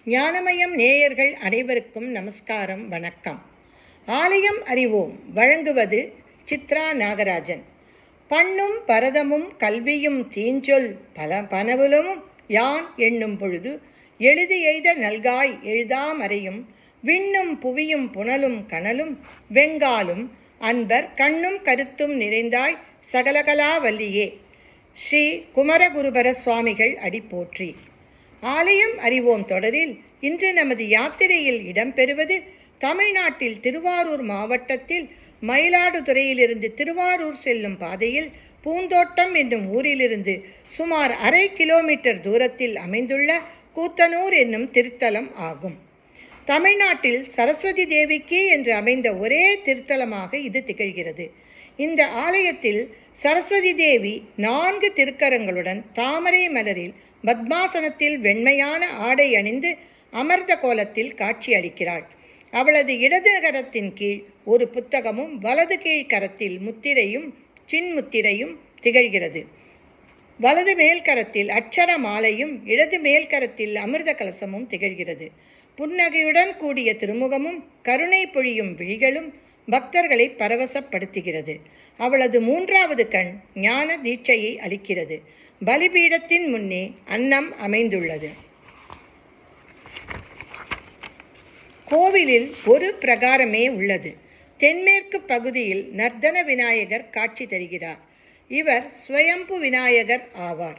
ஞானமயம் நேயர்கள் அனைவருக்கும் நமஸ்காரம், வணக்கம். ஆலயம் அறிவோம் வழங்குவது சித்ரா நாகராஜன். பண்ணும் பரதமும் கல்வியும் தீஞ்சொல் பல பனவுலும் யான் எண்ணும் பொழுது எழுதி எய்த நல்காய் எழுதாமறையும் விண்ணும் புவியும் புனலும் கனலும் வெங்காலும் அன்பர் கண்ணும் கருத்தும் நிறைந்தாய் சகலகலாவல்லியே. ஸ்ரீ குமரகுருபர சுவாமிகள் அடி போற்றி. ஆலயம் அறிவோம் தொடரில் இன்று நமது யாத்திரையில் இடம்பெறுவது தமிழ்நாட்டில் திருவாரூர் மாவட்டத்தில் மயிலாடுதுறையிலிருந்து திருவாரூர் செல்லும் பாதையில் பூந்தோட்டம் என்னும் ஊரிலிருந்து சுமார் 1/2 கிலோமீட்டர் தூரத்தில் அமைந்துள்ள கூத்தனூர் என்னும் திருத்தலம் ஆகும். தமிழ்நாட்டில் சரஸ்வதி தேவிக்கு என்று அமைந்த ஒரே திருத்தலமாக இது திகழ்கிறது. இந்த ஆலயத்தில் சரஸ்வதி தேவி 4 திருக்கரங்களுடன் தாமரை மலரில் பத்மாசனத்தில் வெண்மையான ஆடை அணிந்து அமர்ந்த கோலத்தில் காட்சி அளிக்கிறாள். அவளது இடது கரத்தின் கீழ் ஒரு புத்தகமும் வலது கீழ் கரத்தில் முத்திரையும் சின்முத்திரையும் திகழ்கிறது. வலது மேல்கரத்தில் அட்சர மாலையும் இடது மேல்கரத்தில் அமிர்த கலசமும் திகழ்கிறது. புன்னகையுடன் கூடிய திருமுகமும் கருணை பொழியும் விழிகளும் பக்தர்களை பரவசப்படுத்துகிறது. அவளது 3வது கண் ஞான தீட்சையை அளிக்கிறது. பலிபீடத்தின் முன்னே அன்னம் அமைந்துள்ளது. கோவிலில் ஒரு பிரகாரமே உள்ளது. தென்மேற்கு பகுதியில் நர்தன விநாயகர் காட்சி தருகிறார். இவர் ஸ்வயம்பு விநாயகர் ஆவார்.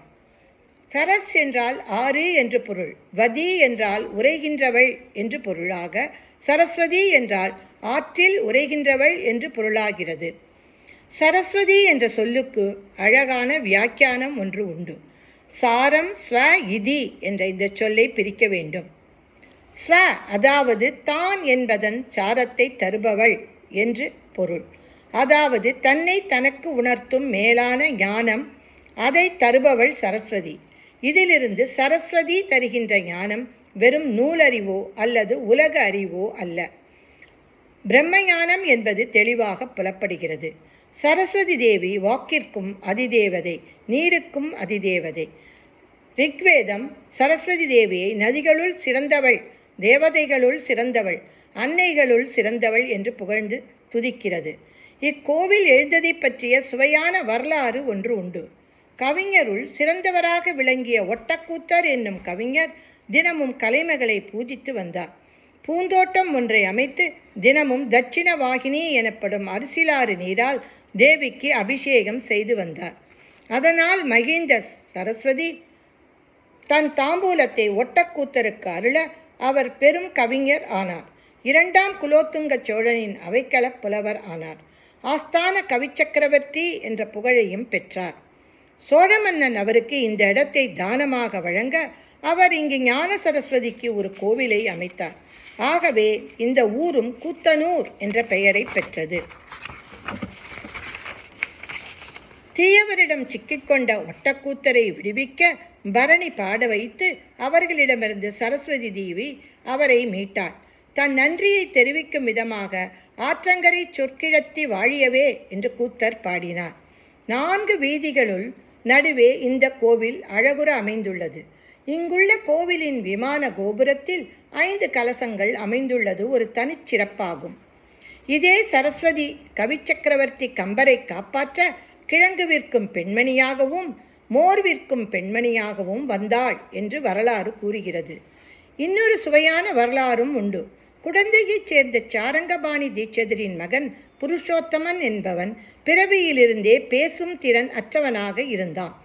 சரஸ் என்றால் ஆறு என்று பொருள், வதி என்றால் உரைகின்றவள் என்று பொருளாக, சரஸ்வதி என்றால் ஆற்றில் உரைகின்றவள் என்று பொருளாகிறது. சரஸ்வதி என்ற சொல்லுக்கு அழகான வியாக்கியானம் ஒன்று உண்டு. சாரம் ஸ்வ இதி என்ற இந்த சொல்லை பிரிக்க வேண்டும். ஸ்வ அதாவது தான் என்பதன் சாரத்தை தருபவள் என்று பொருள். அதாவது தன்னை தனக்கு உணர்த்தும் மேலான ஞானம், அதை தருபவள் சரஸ்வதி. இதிலிருந்து சரஸ்வதி தருகின்ற ஞானம் வெறும் நூலறிவோ அல்லது உலக அறிவோ அல்ல. பிரம்மஞானம் என்பது தெளிவாக புலப்படுகிறது. சரஸ்வதி தேவி வாக்கிற்கும் அதிதேவதை, நீருக்கும் அதிதேவதை. ரிக்வேதம் சரஸ்வதி தேவியை நதிகளுள் சிறந்தவள், தேவதைகளுள் சிறந்தவள், அன்னைகளுள் சிறந்தவள் என்று புகழ்ந்து துதிக்கிறது. இக்கோவில் எழுந்ததை பற்றிய சுவையான வரலாறு ஒன்று உண்டு. கவிஞருள் சிறந்தவராக விளங்கிய ஒட்டக்கூத்தர் என்னும் கவிஞர் தினமும் கலைமகளை பூஜித்து வந்தார். பூந்தோட்டம் ஒன்றை அமைத்து தினமும் தட்சிண வாகினி எனப்படும் அரிசிலாறு நீரால் தேவிக்கு அபிஷேகம் செய்து வந்தார். அதனால் மகிழ்ந்த சரஸ்வதி தன் தாம்பூலத்தை ஒட்டக்கூத்தருக்கு அருள அவர் பெரும் கவிஞர் ஆனார். 2ஆம் குலோத்துங்க சோழனின் அவைக்கள புலவர் ஆனார். ஆஸ்தான கவிச்சக்கரவர்த்தி என்ற புகழையும் பெற்றார். சோழ மன்னன் அவருக்கு இந்த இடத்தை தானமாக வழங்க அவர் இங்கு ஞான சரஸ்வதிக்கு ஒரு கோவிலை அமைத்தார். ஆகவே இந்த ஊரும் கூத்தனூர் என்ற பெயரை பெற்றது. தீயவரிடம் சிக்கிக்கொண்ட ஒட்டக்கூத்தரை விடுவிக்க பரணி பாட வைத்து அவர்களிடமிருந்து சரஸ்வதி தேவி அவரை மீட்டார். தன் நன்றியை தெரிவிக்கும் விதமாக ஆற்றங்கரை சொற்கிழத்தி வாழியவே என்று கூத்தர் பாடினார். 4 வீதிகளுள் நடுவே இந்த கோவில் அழகுற அமைந்துள்ளது. இங்குள்ள கோவிலின் விமான கோபுரத்தில் 5 கலசங்கள் அமைந்துள்ளது ஒரு தனிச்சிறப்பாகும். இதே சரஸ்வதி கவிச்சக்கரவர்த்தி கம்பரை காப்பாற்ற கிழங்கு விற்கும் பெண்மணியாகவும் மோர் விற்கும் பெண்மணியாகவும் வந்தாள் என்று வரலாறு கூறுகிறது. இன்னொரு சுவையான வரலாறும் உண்டு. குடந்தையைச் சேர்ந்த சாரங்கபாணி தீட்சிதரின் மகன் புருஷோத்தமன் என்பவன் பிறவியிலிருந்தே பேசும் திறன் அற்றவனாக இருந்தான்.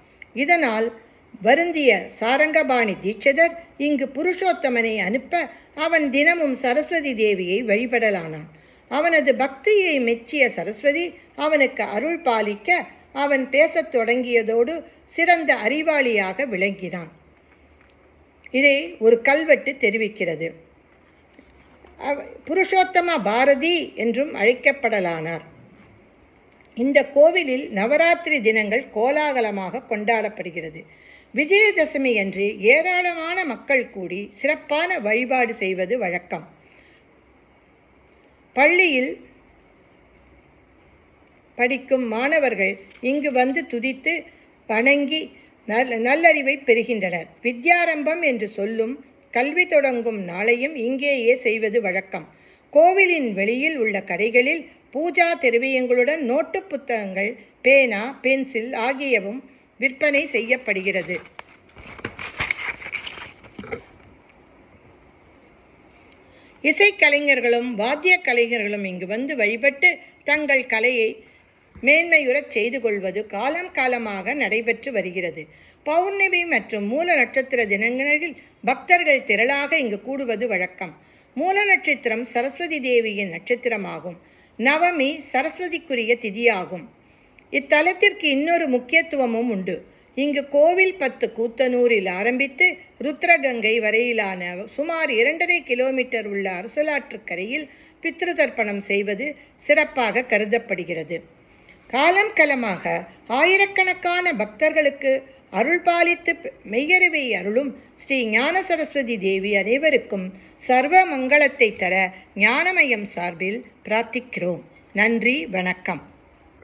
இதனால் வருந்திய சாரங்கபாணி தீட்சிதர் இங்கு புருஷோத்தமனை அனுப்ப அவன் தினமும் சரஸ்வதி தேவியை வழிபடலானான். அவனது பக்தியை மெச்சிய சரஸ்வதி அவனுக்கு அருள் பாலிக்க அவன் பேசத் தொடங்கியதோடு சிறந்த அறிவாளியாக விளங்கினான். இதை ஒரு கல்வெட்டு தெரிவிக்கிறது. புருஷோத்தம பாரதி என்றும் அழைக்கப்படலானார். இந்த கோவிலில் நவராத்திரி தினங்கள் கோலாகலமாக கொண்டாடப்படுகிறது. விஜயதசமி அன்று ஏராளமான மக்கள் கூடி சிறப்பான வழிபாடு செய்வது வழக்கம். பள்ளியில் படிக்கும் மாணவர்கள் இங்கு வந்து துதித்து வணங்கி நல்லறிவை பெறுகின்றனர். வித்யாரம்பம் என்று சொல்லும் கல்வி தொடங்கும் நாளையும் இங்கேயே செய்வது வழக்கம். கோவிலின் வெளியில் உள்ள கடைகளில் பூஜா திரவியங்களுடன் நோட்டு புத்தகங்கள், பேனா, பென்சில் ஆகியவும் விற்பனை செய்யப்படுகிறது. இசைக்கலைஞர்களும் வாத்திய கலைஞர்களும் இங்கு வந்து வழிபட்டு தங்கள் கலையை மேன்மையுறச் செய்து கொள்வது காலம் காலமாக நடைபெற்று வருகிறது. பௌர்ணமி மற்றும் மூல நட்சத்திர தினங்களில் பக்தர்கள் திரளாக இங்கு கூடுவது வழக்கம். மூல நட்சத்திரம் சரஸ்வதி தேவியின் நட்சத்திரமாகும். நவமி சரஸ்வதிக்குரிய திதியாகும். இத்தலத்திற்கு இன்னொரு முக்கியத்துவமும் உண்டு. இங்கு கோவில் 10 கூத்தனூரில் ஆரம்பித்து ருத்ரகங்கை வரையிலான சுமார் 2.5 கிலோமீட்டர் உள்ள அரசலாற்றுக்கரையில் பித்ரு தர்ப்பணம் செய்வது சிறப்பாக கருதப்படுகிறது. காலம் காலமாக ஆயிரக்கணக்கான பக்தர்களுக்கு அருள் பாலித்து மெய்யறிவை அருளும் ஸ்ரீ ஞான சரஸ்வதி தேவி அனைவருக்கும் சர்வ மங்களத்தை தர ஞானமயம் சார்பில் பிரார்த்திக்கிறோம். நன்றி, வணக்கம்.